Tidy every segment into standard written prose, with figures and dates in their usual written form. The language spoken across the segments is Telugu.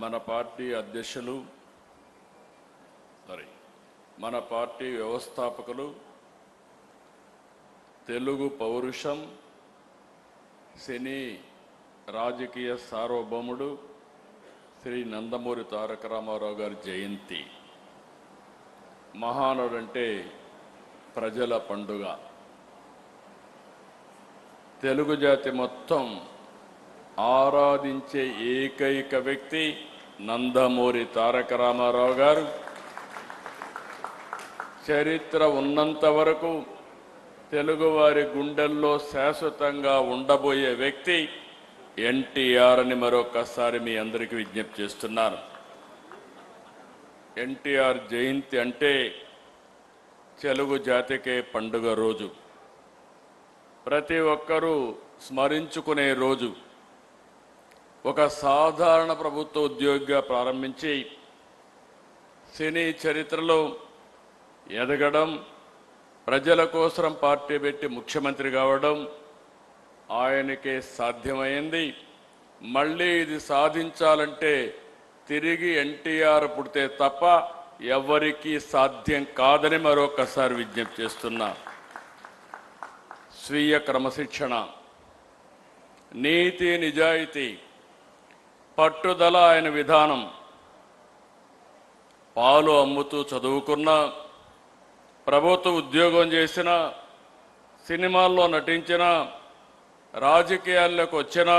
మన పార్టీ అధ్యక్షులు మన పార్టీ వ్యవస్థాపకులు తెలుగు పౌరుషం సినీ రాజకీయ సార్వభౌముడు శ్రీ నందమూరి తారక రామారావు గారి జయంతి. మహానుడంటే ప్రజల పండుగ. తెలుగు జాతి మొత్తం ఆరాధించే ఏకైక వ్యక్తి నందమూరి తారక రామారావు గారు. చరిత్ర ఉన్నంత వరకు తెలుగువారి గుండెల్లో శాశ్వతంగా ఉండబోయే వ్యక్తి ఎన్టీఆర్ అని మరొకసారి మీ అందరికీ విజ్ఞప్తి చేస్తున్నాను. ఎన్టీఆర్ జయంతి అంటే తెలుగు జాతికే పండుగ రోజు, ప్రతి ఒక్కరూ స్మరించుకునే రోజు. ఒక సాధారణ ప్రభుత్వ ఉద్యోగిగా ప్రారంభించి సినీ చరిత్రలో ఎదగడం, ప్రజల కోసం పార్టీ పెట్టి ముఖ్యమంత్రి కావడం ఆయనకే సాధ్యమైంది. మళ్ళీ ఇది సాధించాలంటే తిరిగి ఎన్టీఆర్ పుడితే తప్ప ఎవరికీ సాధ్యం కాదని మరొకసారి విజ్ఞప్తి చేస్తున్నా. స్వీయ క్రమశిక్షణ, నీతి నిజాయితీ, పట్టుదల ఆయన విధానం. పాలు అమ్ముతూ చదువుకున్న, ప్రభుత్వ ఉద్యోగం చేసిన, సినిమాల్లో నటించిన, రాజకీయాల్లోకి వచ్చిన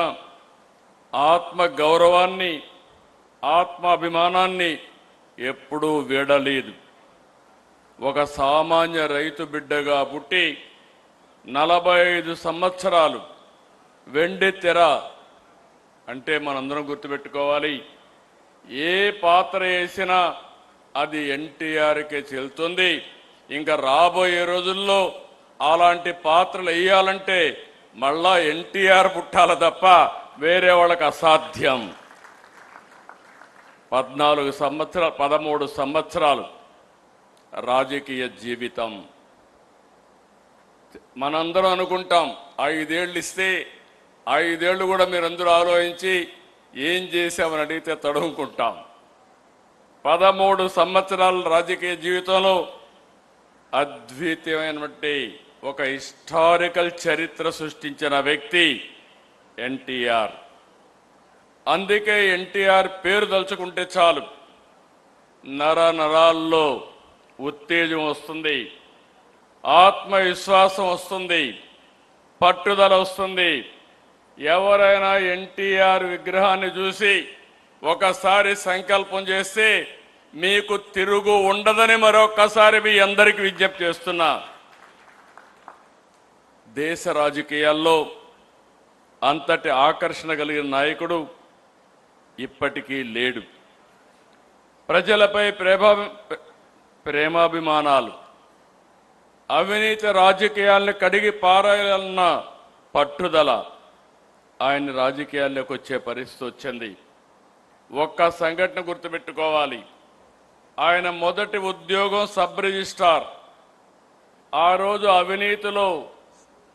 ఆత్మ గౌరవాన్ని, ఆత్మాభిమానాన్ని ఎప్పుడూ వీడలేదు. ఒక సామాన్య రైతు బిడ్డగా పుట్టి 45 సంవత్సరాలు వెండి తెర అంటే మనందరం గుర్తుపెట్టుకోవాలి, ఏ పాత్ర వేసినా అది ఎన్టీఆర్కే చెల్లుతుంది. ఇంకా రాబోయే రోజుల్లో అలాంటి పాత్రలు వేయాలంటే మళ్ళా ఎన్టీఆర్ పుట్టాల తప్ప వేరే వాళ్ళకి అసాధ్యం. 13 సంవత్సరాలు రాజకీయ జీవితం. మనందరం అనుకుంటాం 5 ఏళ్ళు ఇస్తే 5 ఏళ్ళు కూడా మీరందరూ ఆలోచించి ఏం చేశామని అడిగితే తడుముకుంటాం. 13 సంవత్సరాల రాజకీయ జీవితంలో అద్వితీయమైనటువంటి ఒక హిస్టారికల్ చరిత్ర సృష్టించిన వ్యక్తి ఎన్టీఆర్. అందుకే ఎన్టీఆర్ పేరు తలుచుకుంటే చాలు నరాల్లో ఉత్తేజం వస్తుంది, ఆత్మవిశ్వాసం వస్తుంది, పట్టుదల వస్తుంది. ఎవరైనా ఎన్టీఆర్ విగ్రహాన్ని చూసి ఒకసారి సంకల్పం చేస్తే మీకు తిరుగు ఉండదని మరొకసారి మీ అందరికీ విజ్ఞప్తి చేస్తున్నా. దేశ రాజకీయాల్లో అంతటి ఆకర్షణ కలిగిన నాయకుడు ఇప్పటికీ లేడు. ప్రజలపై ప్రేమాభిమానాలు, అవినీతి రాజకీయాలను కడిగి పారాయాలన్న పట్టుదల ఆయన రాజకీయాల్లోకి వచ్చే పరిస్థితి వచ్చింది. ఒక్క సంఘటన గుర్తుపెట్టుకోవాలి. ఆయన మొదటి ఉద్యోగం సబ్ రిజిస్ట్రార్. ఆ రోజు అవినీతిలో,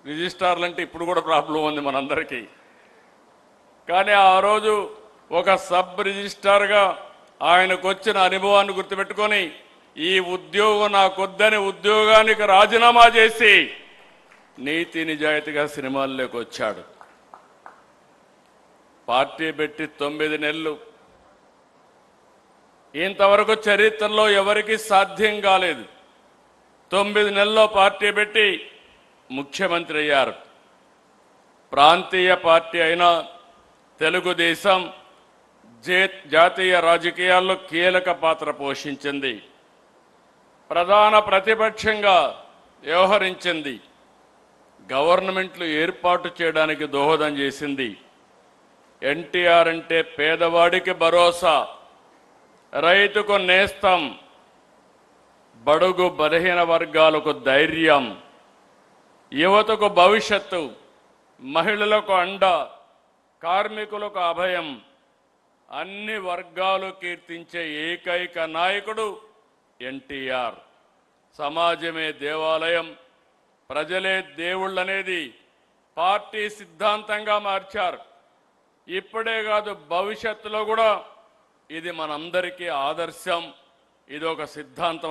రిజిస్ట్రార్లు అంటే ఇప్పుడు కూడా ప్రాబ్లం ఉంది మనందరికీ, కానీ ఆ రోజు ఒక సబ్ రిజిస్ట్రార్గా ఆయనకు వచ్చిన అనుభవాన్ని గుర్తుపెట్టుకొని ఈ ఉద్యోగం నాకొద్దని ఉద్యోగానికి రాజీనామా చేసి నీతి నిజాయితీగా సినిమాల్లోకి వచ్చాడు. పార్టీ పెట్టి 9 నెలలు. ఇంతవరకు చరిత్రలో ఎవరికీ సాధ్యం కాలేదు. 9 నెలల్లో పార్టీ పెట్టి ముఖ్యమంత్రి అయ్యారు. ప్రాంతీయ పార్టీ అయిన తెలుగుదేశం జాతీయ రాజకీయాల్లో కీలక పాత్ర పోషించింది. ప్రధాన ప్రతిపక్షంగా వ్యవహరించింది. గవర్నమెంట్లు ఏర్పాటు చేయడానికి దోహదం చేసింది. ఎన్టీఆర్ అంటే పేదవాడికి భరోసా, రైతుకు నేస్తం, బడుగు బలహీన వర్గాలకు ధైర్యం, యువతకు భవిష్యత్తు, మహిళలకు అండ, కార్మికులకు అభయం, అన్ని వర్గాలు కీర్తించే ఏకైక నాయకుడు ఎన్టీఆర్. సమాజమే దేవాలయం, ప్రజలే దేవుళ్ళనేది పార్టీ సిద్ధాంతంగా మార్చారు. ఇప్పుడే కాదు, భవిష్యత్తులో కూడా ఇది మనందరికీ ఆదర్శం. ఇది ఒక సిద్ధాంతం.